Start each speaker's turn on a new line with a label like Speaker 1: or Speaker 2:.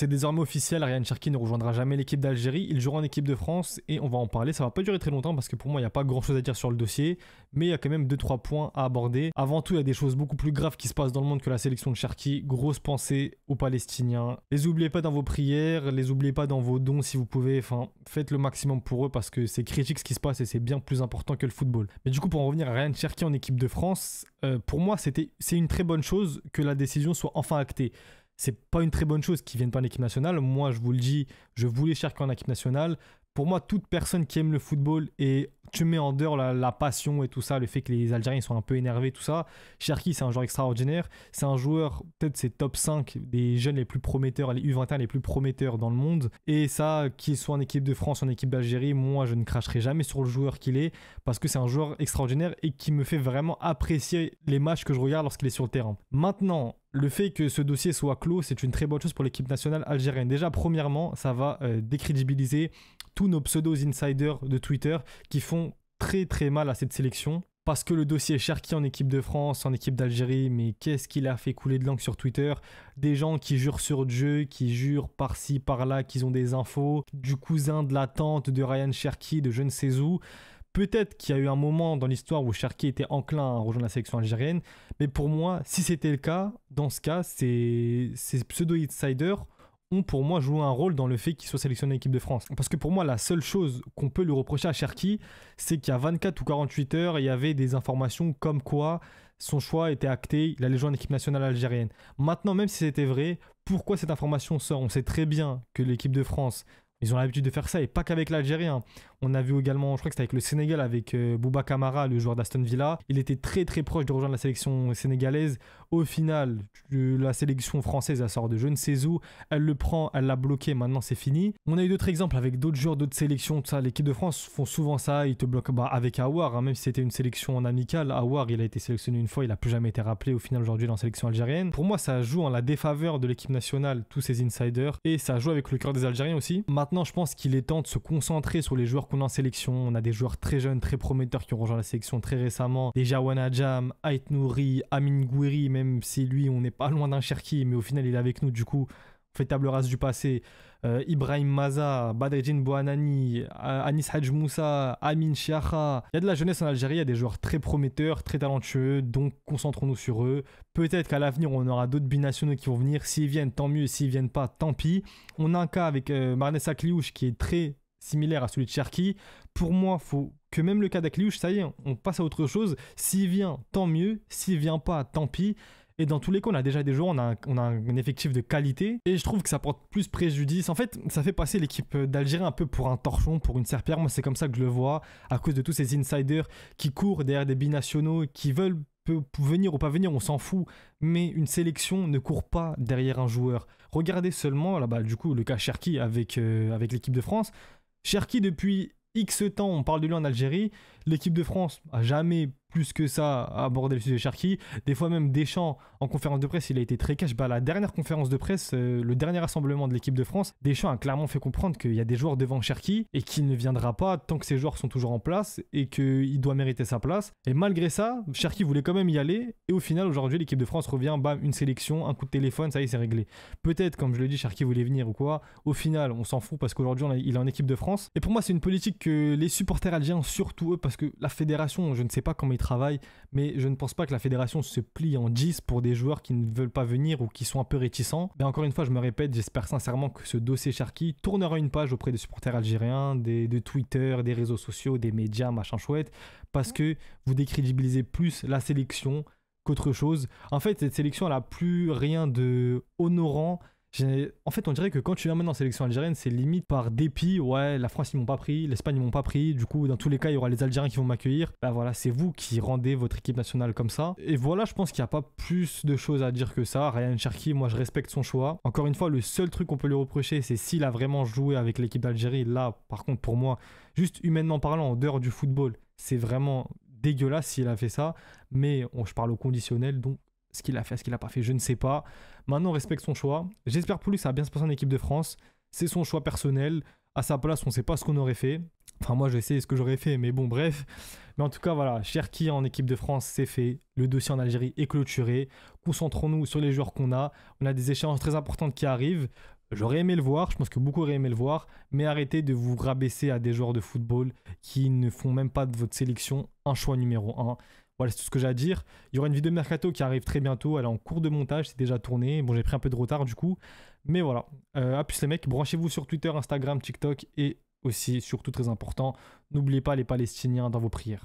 Speaker 1: C'est désormais officiel, Ryan Cherki ne rejoindra jamais l'équipe d'Algérie, il jouera en équipe de France et on va en parler. Ça va pas durer très longtemps parce que pour moi il n'y a pas grand chose à dire sur le dossier, mais il y a quand même 2-3 points à aborder. Avant tout, il y a des choses beaucoup plus graves qui se passent dans le monde que la sélection de Cherki. Grosse pensée aux Palestiniens. Les oubliez pas dans vos prières, les oubliez pas dans vos dons si vous pouvez, enfin faites le maximum pour eux parce que c'est critique ce qui se passe et c'est bien plus important que le football. Mais du coup, pour en revenir à Ryan Cherki en équipe de France, pour moi c'est une très bonne chose que la décision soit enfin actée. C'est pas une très bonne chose qu'ils viennent pas en équipe nationale. Moi, je vous le dis, je voulais Cherki en équipe nationale. Pour moi, toute personne qui aime le football et tu mets en dehors la passion et tout ça, le fait que les Algériens sont un peu énervés, tout ça. Cherki, c'est un joueur extraordinaire. C'est un joueur, peut-être c'est top 5 des jeunes les plus prometteurs, les U21 les plus prometteurs dans le monde. Et ça, qu'il soit en équipe de France, en équipe d'Algérie, moi, je ne cracherai jamais sur le joueur qu'il est parce que c'est un joueur extraordinaire et qui me fait vraiment apprécier les matchs que je regarde lorsqu'il est sur le terrain. Maintenant, le fait que ce dossier soit clos, c'est une très bonne chose pour l'équipe nationale algérienne. Déjà, premièrement, ça va décrédibiliser tous nos pseudo-insiders de Twitter qui font très très mal à cette sélection. Parce que le dossier Cherki en équipe de France, en équipe d'Algérie, mais qu'est-ce qu'il a fait couler de langue sur Twitter? Des gens qui jurent sur Dieu, qui jurent par-ci, par-là, qu'ils ont des infos, du cousin de la tante de Ryan Cherki, de je ne sais où. Peut-être qu'il y a eu un moment dans l'histoire où Cherki était enclin à rejoindre la sélection algérienne, mais pour moi, si c'était le cas, dans ce cas, ces pseudo-insiders ont pour moi joué un rôle dans le fait qu'il soit sélectionné en équipe de France. Parce que pour moi, la seule chose qu'on peut lui reprocher à Cherki, c'est qu'il y a 24 ou 48 heures, il y avait des informations comme quoi son choix était acté, il allait jouer en équipe nationale algérienne. Maintenant, même si c'était vrai, pourquoi cette information sort? On sait très bien que l'équipe de France, ils ont l'habitude de faire ça et pas qu'avec l'Algérien. On a vu également, je crois que c'était avec le Sénégal, avec Bouba Kamara, le joueur d'Aston Villa. Il était très très proche de rejoindre la sélection sénégalaise. Au final, la sélection française, elle sort de je ne sais où. Elle le prend, elle l'a bloqué, maintenant c'est fini. On a eu d'autres exemples avec d'autres joueurs, d'autres sélections, tout ça. L'équipe de France font souvent ça, ils te bloquent avec Aouar, hein, même si c'était une sélection en amicale. Aouar, il a été sélectionné une fois, il n'a plus jamais été rappelé au final aujourd'hui dans la sélection algérienne. Pour moi, ça joue en la défaveur de l'équipe nationale, tous ces insiders, et ça joue avec le cœur des Algériens aussi. Maintenant, je pense qu'il est temps de se concentrer sur les joueurs qu'on a en sélection. On a des joueurs très jeunes, très prometteurs qui ont rejoint la sélection très récemment. Des Jawan Adjam, Ait Nouri, Amin Gouiri, même si lui, on n'est pas loin d'un Cherki, mais au final, il est avec nous. Du coup, on fait table rase du passé. Ibrahim Maza, Badredine Bouhanani, Anis Hadj Moussa, Amin Chiacha. Il y a de la jeunesse en Algérie, il y a des joueurs très prometteurs, très talentueux, donc concentrons-nous sur eux. Peut-être qu'à l'avenir, on aura d'autres binationaux qui vont venir. S'ils viennent, tant mieux. S'ils viennent pas, tant pis. On a un cas avec Marnessa Kliouch qui est très similaire à celui de Cherki. Pour moi, il faut que même le cas d'Akliouche, ça y est, on passe à autre chose. S'il vient, tant mieux. S'il vient pas, tant pis. Et dans tous les cas, on a déjà des joueurs, on a un effectif de qualité. Et je trouve que ça porte plus préjudice. En fait, ça fait passer l'équipe d'Algérie un peu pour un torchon, pour une serpillère. Moi, c'est comme ça que je le vois, à cause de tous ces insiders qui courent derrière des binationaux, qui veulent venir ou pas venir, on s'en fout. Mais une sélection ne court pas derrière un joueur. Regardez seulement, là-bas, du coup, le cas Cherki avec l'équipe de France. Cherki, depuis X temps, on parle de lui en Algérie. L'équipe de France a jamais plus que ça abordé le sujet Cherki. Des fois même Deschamps, en conférence de presse, il a été très cash. La dernière conférence de presse, le dernier rassemblement de l'équipe de France, Deschamps a clairement fait comprendre qu'il y a des joueurs devant Cherki et qu'il ne viendra pas tant que ces joueurs sont toujours en place et qu'il doit mériter sa place. Et malgré ça, Cherki voulait quand même y aller. Et au final, aujourd'hui, l'équipe de France revient, bam, une sélection, un coup de téléphone, ça y est, c'est réglé. Peut-être, comme je le dis, Cherki voulait venir ou quoi. Au final, on s'en fout parce qu'aujourd'hui, il est en équipe de France. Et pour moi, c'est une politique que les supporters algériens, surtout eux, parce que la fédération, je ne sais pas comment ils travaillent, mais je ne pense pas que la fédération se plie en 10 pour des joueurs qui ne veulent pas venir ou qui sont un peu réticents. Mais encore une fois, je me répète, j'espère sincèrement que ce dossier Cherki tournera une page auprès des supporters algériens, de Twitter, des réseaux sociaux, des médias, machin chouette, parce que vous décrédibilisez plus la sélection qu'autre chose. En fait, cette sélection, elle n'a plus rien de honorant. En fait, on dirait que quand tu viens maintenant en sélection algérienne, c'est limite par dépit. Ouais, la France, ils m'ont pas pris, l'Espagne, ils m'ont pas pris. Du coup, dans tous les cas, il y aura les Algériens qui vont m'accueillir. Voilà, c'est vous qui rendez votre équipe nationale comme ça. Et voilà, je pense qu'il n'y a pas plus de choses à dire que ça. Ryan Cherki, moi, je respecte son choix. Encore une fois, le seul truc qu'on peut lui reprocher, c'est s'il a vraiment joué avec l'équipe d'Algérie. Là, par contre, pour moi, juste humainement parlant, en dehors du football, c'est vraiment dégueulasse s'il a fait ça. Mais je parle au conditionnel, donc ce qu'il a fait, ce qu'il n'a pas fait, je ne sais pas. Maintenant, on respecte son choix. J'espère pour lui que ça va bien se passer en équipe de France. C'est son choix personnel. À sa place, on ne sait pas ce qu'on aurait fait. Enfin, moi, je sais ce que j'aurais fait, mais bon, bref. Mais en tout cas, voilà, Cherki en équipe de France, c'est fait. Le dossier en Algérie est clôturé. Concentrons-nous sur les joueurs qu'on a. On a des échéances très importantes qui arrivent. J'aurais aimé le voir, je pense que beaucoup auraient aimé le voir, mais arrêtez de vous rabaisser à des joueurs de football qui ne font même pas de votre sélection un choix numéro un. Voilà, c'est tout ce que j'ai à dire. Il y aura une vidéo mercato qui arrive très bientôt, elle est en cours de montage, c'est déjà tourné. Bon, j'ai pris un peu de retard du coup, mais voilà. À plus les mecs, branchez-vous sur Twitter, Instagram, TikTok et aussi, surtout très important, n'oubliez pas les Palestiniens dans vos prières.